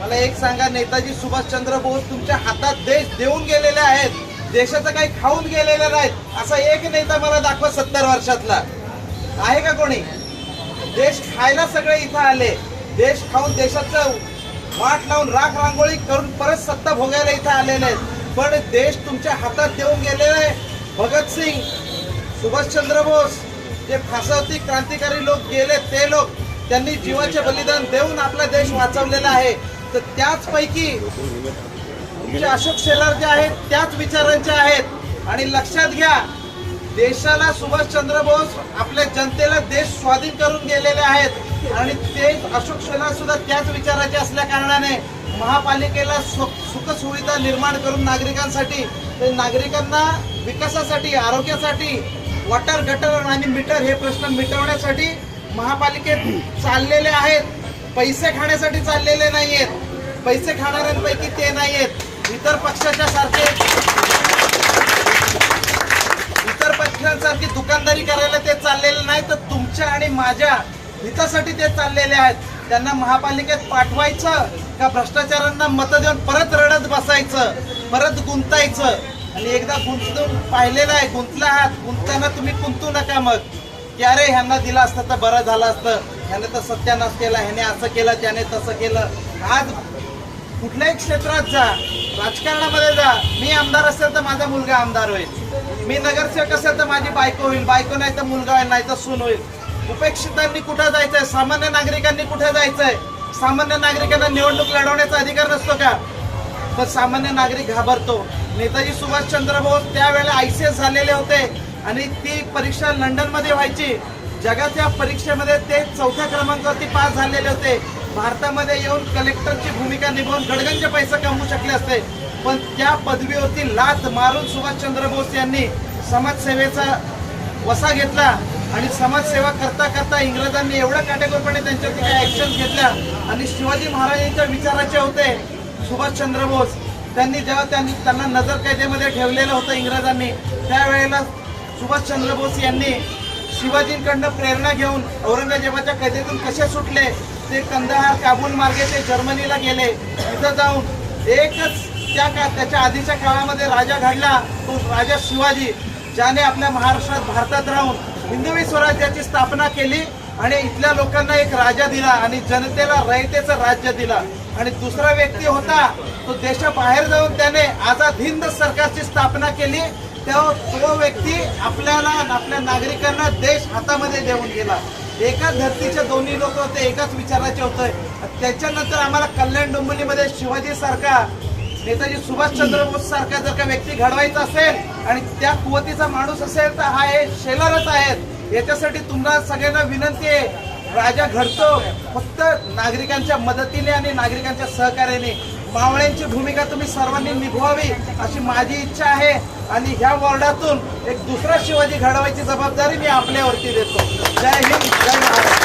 मला एक सांगा, नेताजी सुभाषचंद्र बोस तुमच्या हातात देश देऊन गेलेले आहेत, देशाचं काही खाऊन गेलेले नाहीत असा एक नेता मला दाखवा 70 वर्षातला आहे का कोणी? देश खायला सगळे इथं आले, देश खाऊन देशाचं वाट लावून राख रांगोळी करून परत सत्ता भोगायला इथं आलेले आहेत, पण देश तुमच्या हातात देऊन गेलेले भगतसिंग, सुभाषचंद्र बोस, जे फासावती क्रांतिकारी लोक गेले ते लोक, त्यांनी जीवाचे बलिदान देऊन आपला देश वाचवलेला आहे. तर त्याचपैकी तुमचे अशोक शेलार जे आहेत त्याच विचारांचे आहेत. आणि लक्षात घ्या, देशाला सुभाषचंद्र बोस आपल्या जनतेला देश स्वाधीन करून गेलेले आहेत आणि ते अशोक शेलार सुद्धा त्याच विचाराचे असल्या कारणाने महापालिकेला सुख सुविधा निर्माण करून नागरिकांसाठी, नागरिकांना विकासासाठी, आरोग्यासाठी, वॉटर गटर आणि मीटर हे प्रश्न मिटवण्यासाठी महापालिकेत चाललेले आहेत. पैसे खाण्यासाठी चाललेले नाहीयेत. पैसे खाणाऱ्यांपैकी ते नाहीयेत. इतर पक्षांसारखी दुकानदारी करायला ते चाललेले नाही, तर तुमच्या आणि माझ्या हितासाठी ते चाललेले आहेत. त्यांना महापालिकेत पाठवायचं का भ्रष्टाचारांना मतं देऊन परत रडत बसायचं, परत गुंतायचं? आणि एकदा गुंतून पाहिलेलं आहे, गुंतला आहात, गुंतताना तुम्ही गुंतू नका मग की अरे ह्यांना दिलं असतं तर बरं झालं असतं, ह्याने तर सत्यानाश केला, ह्याने असं केलं, त्याने तसं केलं. आज कुठल्याही क्षेत्रात जा, राजकारणामध्ये जा, मी आमदार असेल तर माझा मुलगा आमदार होईल, मी नगरसेवक असेल तर माझी बायको होईल, बायको नाही तर मुलगा होईल, नाही तर सून होईल. उपेक्षितांनी कुठं जायचंय? सामान्य नागरिकांनी कुठे जायचंय? सामान्य नागरिकांना निवडणूक लढवण्याचा अधिकार नसतो का? पण सामान्य नागरिक घाबरतो. नेताजी सुभाषचंद्र बोस त्यावेळेला ICS झालेले होते आणि ती परीक्षा लंडनमध्ये व्हायची. जगाच्या परीक्षेमध्ये ते 4थ्या क्रमांकावरती पास झालेले होते. भारतामध्ये येऊन कलेक्टरची भूमिका निभावून गडगंज पैसा कमवू शकले असते, पण त्या पदवीवरती लाथ मारून सुभाषचंद्र बोस यांनी समाजसेवेचा वसा घेतला आणि समाजसेवा करता करता इंग्रजांनी एवढ्या काटेकोरपणे त्यांच्यावरती काही ऍक्शन घेतल्या. आणि शिवाजी महाराजांच्या विचाराचे होते सुभाषचंद्र बोस. जेव्हा त्यांना नजर कैदेमध्ये ठेवलेलं होतं इंग्रजांनी, त्यावेळेला सुभाषचंद्र बोस यांनी शिवाजींकडनं प्रेरणा घेऊन औरंगजेबाच्या कैदेतून कसे सुटले, ते कंदाहार, काबूल मार्गे ते जर्मनीला गेले. तिथं जाऊन एकच त्याच्या आधीच्या काळामध्ये राजा घडला, तो राजा शिवाजी, ज्याने आपल्या महाराष्ट्रात, भारतात राहून हिंदवी स्वराज्याची स्थापना केली आणि इथल्या लोकांना एक राजा दिला आणि जनतेला रयतेचं राज्य दिला. आणि दुसरा व्यक्ती होता तो देशाबाहेर जाऊन त्याने आझाद हिंद सरकारची स्थापना केली. तो व्यक्ती आपल्याला, आपल्या नागरिकांना देश हातामध्ये देऊन गेला. एकाच धर्तीचे दोन्ही लोक होते, एकाच विचाराचे होते. त्याच्यानंतर आम्हाला कल्याण डोंबिवलीमध्ये शिवाजी सारखा, नेताजी सुभाषचंद्र बोस सारखा जर का व्यक्ती घडवायचा असेल आणि त्या कुवतीचा माणूस असेल तर हा हे शेलारच आहेत. याच्यासाठी तुम्हाला सगळ्यांना विनंती आहे, राजा घडतो फक्त नागरिकांच्या मदतीने आणि नागरिकांच्या सहकार्याने. मावळ्यांची भूमिका तुम्ही सर्वांनी निभवावी अशी माझी इच्छा आहे आणि ह्या वॉर्डातून एक दुसरा शिवाजी घडवायची जबाबदारी मी आपल्यावरती देतो. जय हिंद, जय महाराष्ट्र.